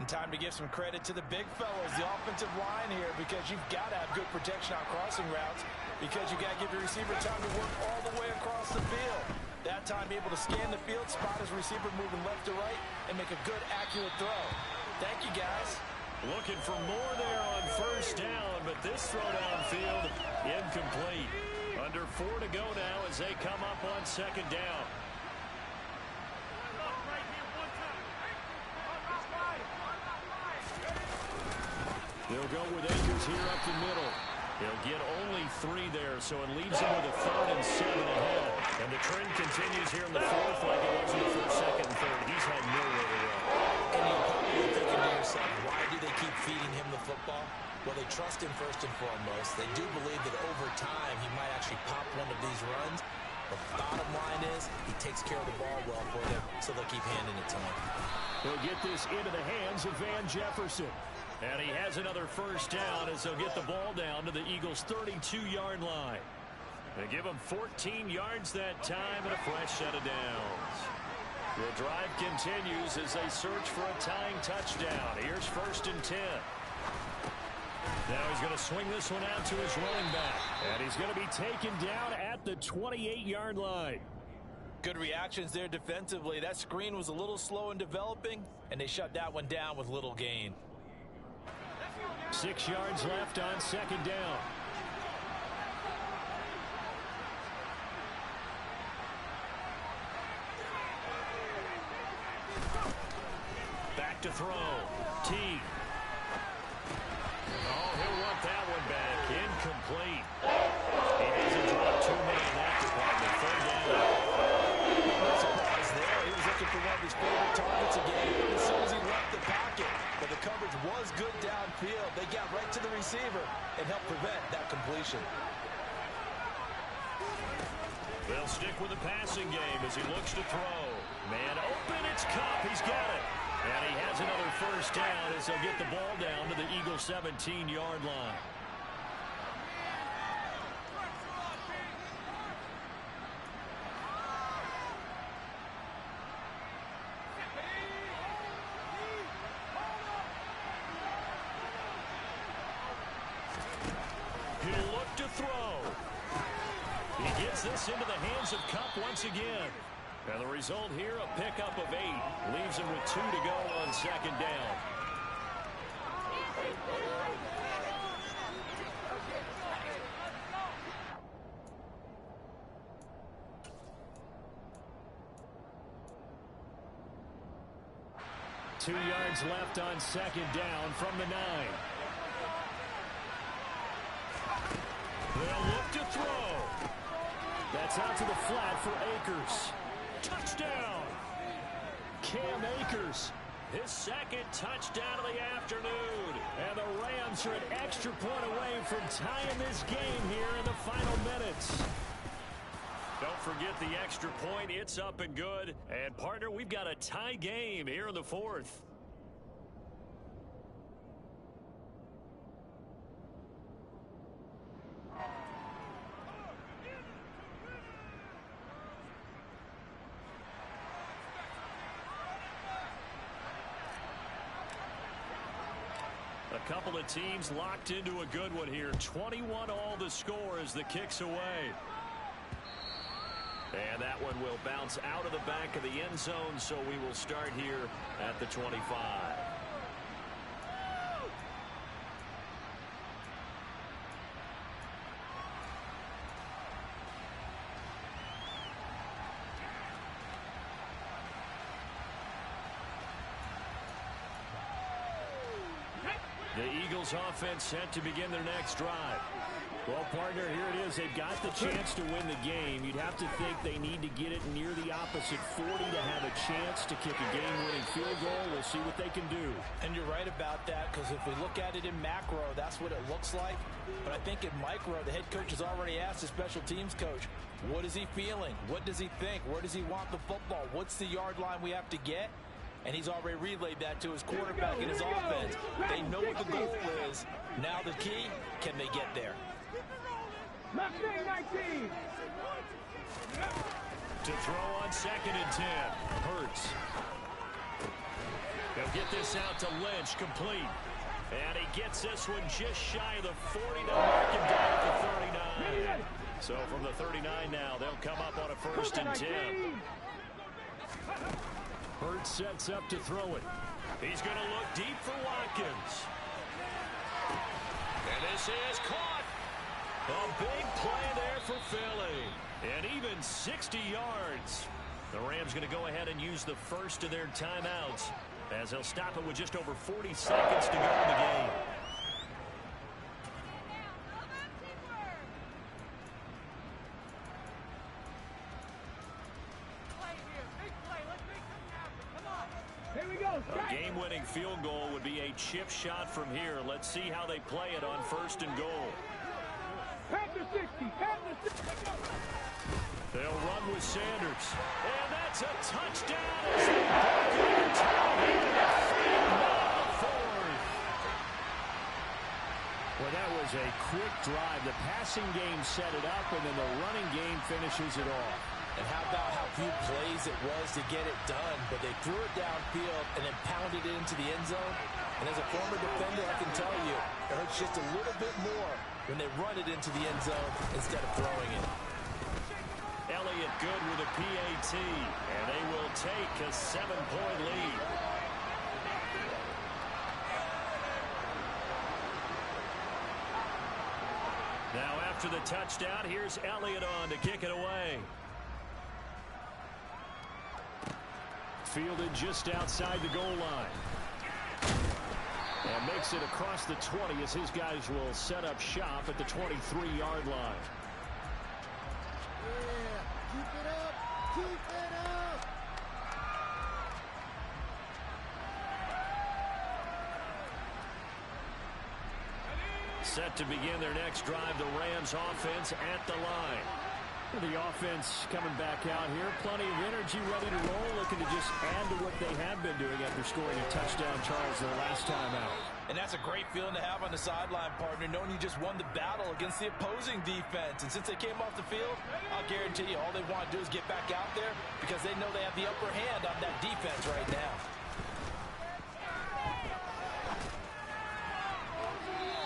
And time to give some credit to the big fellows, the offensive line here, because you've got to have good protection on crossing routes, because you've got to give your receiver time to work all the way across the field. That time, be able to scan the field, spot his receiver moving left to right, and make a good, accurate throw. Thank you, guys. Looking for more there on first down, but this throw downfield incomplete. Under 4 to go now as they come up on second down. They'll go with Akers here up the middle. He'll get only 3 there, so it leaves him with a 3rd and 7 ahead. And the trend continues here in the 4th like it was in the 1st, 2nd, and 3rd. He's had nowhere to run. And you're probably thinking to yourself, why do they keep feeding him the football? Well, they trust him first and foremost. They do believe that over time he might actually pop one of these runs. But the bottom line is he takes care of the ball well for them, so they'll keep handing it to him. He'll get this into the hands of Van Jefferson. And he has another first down as they'll get the ball down to the Eagles' 32-yard line. They give him 14 yards that time and a fresh set of downs. The drive continues as they search for a tying touchdown. Here's 1st and 10. Now he's going to swing this one out to his running back. And he's going to be taken down at the 28-yard line. Good reactions there defensively. That screen was a little slow in developing, and they shut that one down with little gain. 6 yards left on second down. Back to throw. T. Oh, he'll want that one back. Incomplete. He doesn't drop too many in that department. 3rd down. No surprise there. He was looking for one of his favorite targets again as soon as he left the pocket. But the coverage was good downfield. They got right to the receiver and helped prevent that completion. They'll stick with the passing game as he looks to throw. Man open, it's Kupp. He's got it. And he has another first down as they'll get the ball down to the Eagles' 17-yard line. He'll look to throw. He gets this into the hands of Kupp once again. And the result here, a pickup of 8. Leaves him with 2 to go on second down. Two yards left on second down from the 9. They'll look to throw. That's out to the flat for Akers. Touchdown! Cam Akers, his 2nd touchdown of the afternoon. And the Rams are an extra point away from tying this game here in the final minutes. Don't forget the extra point. It's up and good. And, partner, we've got a tie game here in the 4th. A couple of teams locked into a good one here. 21 all the score as the kick's away. And that one will bounce out of the back of the end zone, so we will start here at the 25. The Eagles offense set to begin their next drive. Well, partner, here it is. They've got the chance to win the game. You'd have to think they need to get it near the opposite 40 to have a chance to kick a game-winning field goal. We'll see what they can do. And you're right about that, because if we look at it in macro, that's what it looks like. But I think in micro, the head coach has already asked the special teams coach, what is he feeling? What does he think? Where does he want the football? What's the yard line we have to get? And he's already relayed that to his quarterback and his offense. They know what the goal is. Now the key, can they get there? Mustang 19. To throw on 2nd and 10. Hurts. He'll get this out to Lynch, complete. And he gets this one just shy of the 40 to mark him down at the 39. So from the 39 now, they'll come up on a 1st and 10. Hurts sets up to throw it. He's going to look deep for Watkins. And this is caught. A big play there for Philly. And even 60 yards. The Rams going to go ahead and use the first of their timeouts, as they'll stop it with just over 40 seconds to go in the game. Here we go. A game-winning field goal would be a chip shot from here. Let's see how they play it on 1st and goal. Panther 60. Panther 60. They'll run with Sanders. And that's a touchdown as they break overtime into the final 4th. Well, that was a quick drive. The passing game set it up, and then the running game finishes it off. And how about how few plays it was to get it done, but they threw it downfield and then pounded it into the end zone. And as a former defender, I can tell you, it hurts just a little bit more when they run it into the end zone instead of throwing it. Elliott good with a PAT, and they will take a 7-point lead. Now after the touchdown, here's Elliott on to kick it away. Fielded just outside the goal line. And makes it across the 20 as his guys will set up shop at the 23-yard line. Keep it up! Keep it up! Set to begin their next drive, the Rams offense at the line. The offense coming back out here. Plenty of energy, ready to roll, looking to just add to what they have been doing after scoring a touchdown, Charles, their last time out. And that's a great feeling to have on the sideline, partner, knowing you just won the battle against the opposing defense. And since they came off the field, I'll guarantee you all they want to do is get back out there because they know they have the upper hand on that defense right now.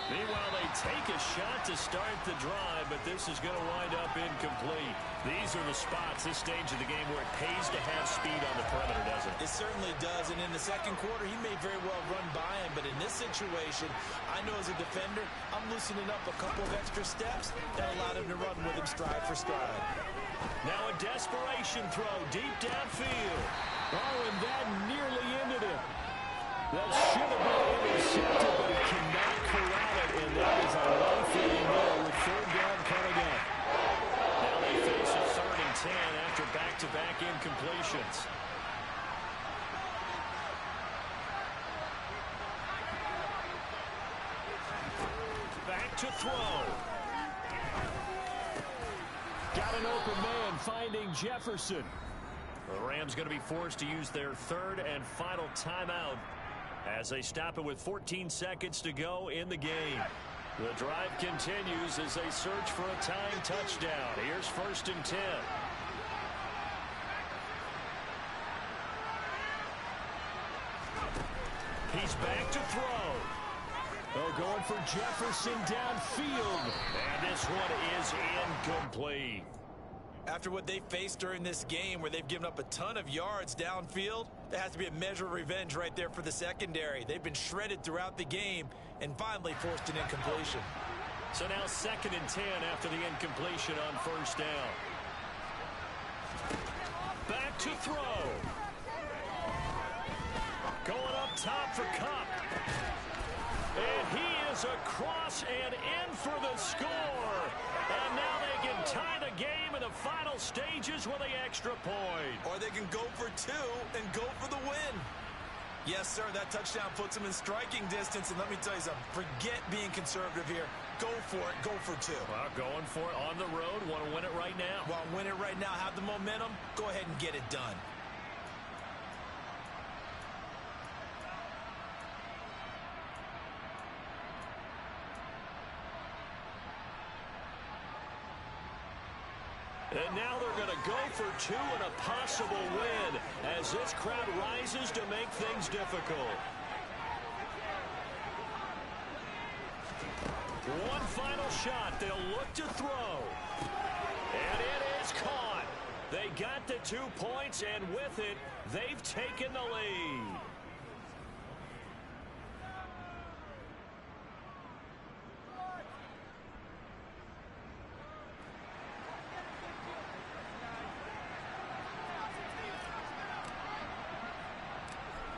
Meanwhile, they take a shot to start the drive, but this is going to wind up incomplete. These are the spots, this stage of the game, where it pays to have speed on the perimeter, doesn't it? It certainly does, and in the second quarter, he may very well run by him, but in this situation, I know as a defender, I'm loosening up a couple of extra steps that allowed him to run with him stride for stride. Now a desperation throw deep downfield. Oh, and that nearly ended it. That should have been intercepted, but he cannot corral it, and that is a life-ending there with 3rd down coming up. Now they face a 3rd and 10 after back-to-back incompletions. Back to throw. Got an open man finding Jefferson. The Rams going to be forced to use their 3rd and final timeout as they stop it with 14 seconds to go in the game. The drive continues as they search for a tying touchdown. Here's 1st and 10. He's back to throw. Oh, going for Jefferson downfield. And this one is incomplete. After what they faced during this game where they've given up a ton of yards downfield, there has to be a measure of revenge right there for the secondary. They've been shredded throughout the game and finally forced an incompletion. So now 2nd and 10 after the incompletion on 1st down. Back to throw. Going up top for Kupp. And he is across and in for the score. And now they can tie the game in the final stages with the extra point. Or they can go for 2 and go for the win. Yes, sir, that touchdown puts them in striking distance. And let me tell you something, forget being conservative here. Go for it, go for 2. Well, going for it on the road. Want to win it right now. Want to win it right now, have the momentum, go ahead and get it done. And now they're going to go for two and a possible win as this crowd rises to make things difficult. One final shot. They'll look to throw. And it is caught. They got the 2 points, and with it, they've taken the lead.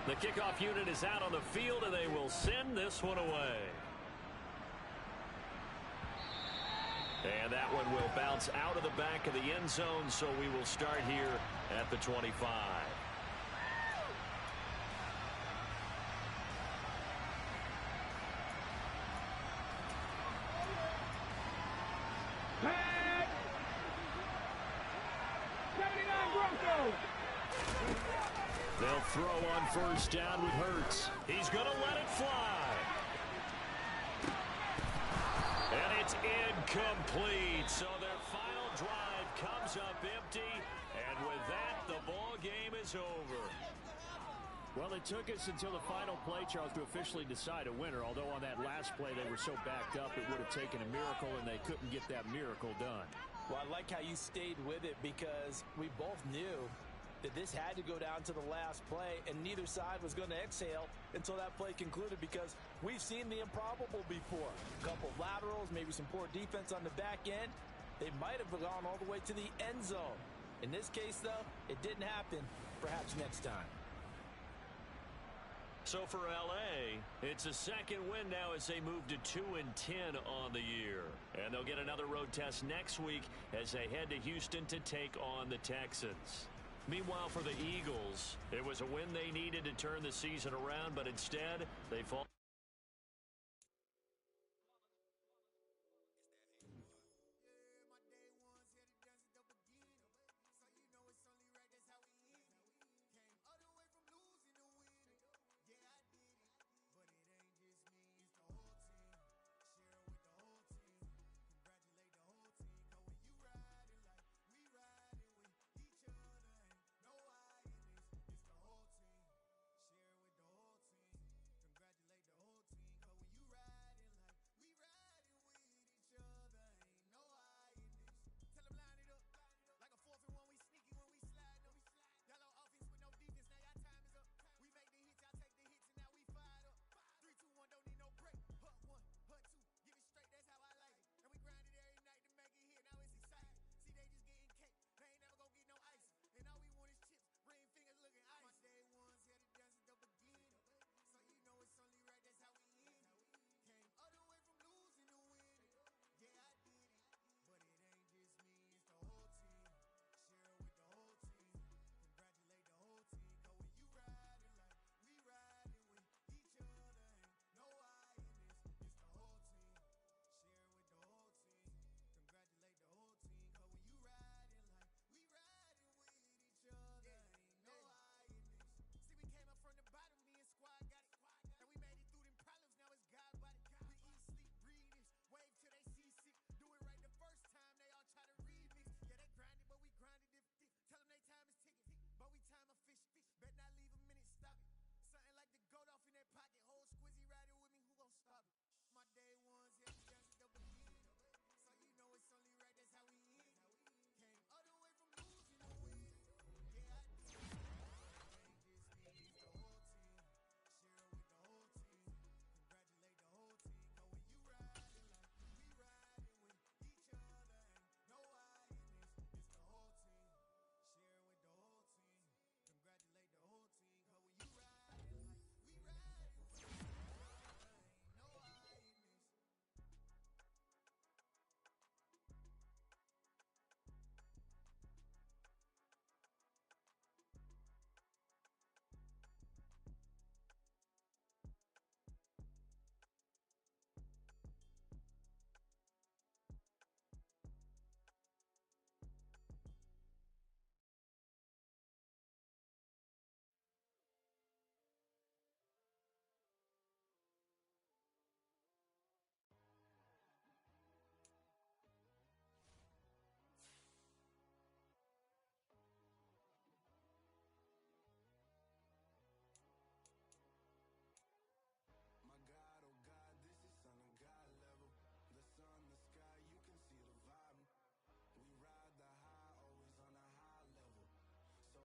The kickoff unit is out on the field, and they will send this one away. And that one will bounce out of the back of the end zone, so we will start here at the 25. Pass. 79 Broncos. They'll throw on first down with Hurts. He's going to let it fly. And it's incomplete. So their final drive comes up empty. And with that, the ball game is over. Well, it took us until the final play, Charles, to officially decide a winner. Although on that last play they were so backed up, it would have taken a miracle, and they couldn't get that miracle done. Well, I like how you stayed with it because we both knew that this had to go down to the last play, and neither side was going to exhale until that play concluded because we've seen the improbable before. A couple of laterals, maybe some poor defense on the back end. They might have gone all the way to the end zone. In this case, though, it didn't happen. Perhaps next time. So for L.A., it's a second win now as they move to 2-10 on the year. And they'll get another road test next week as they head to Houston to take on the Texans. Meanwhile, for the Eagles, it was a win they needed to turn the season around, but instead they fall.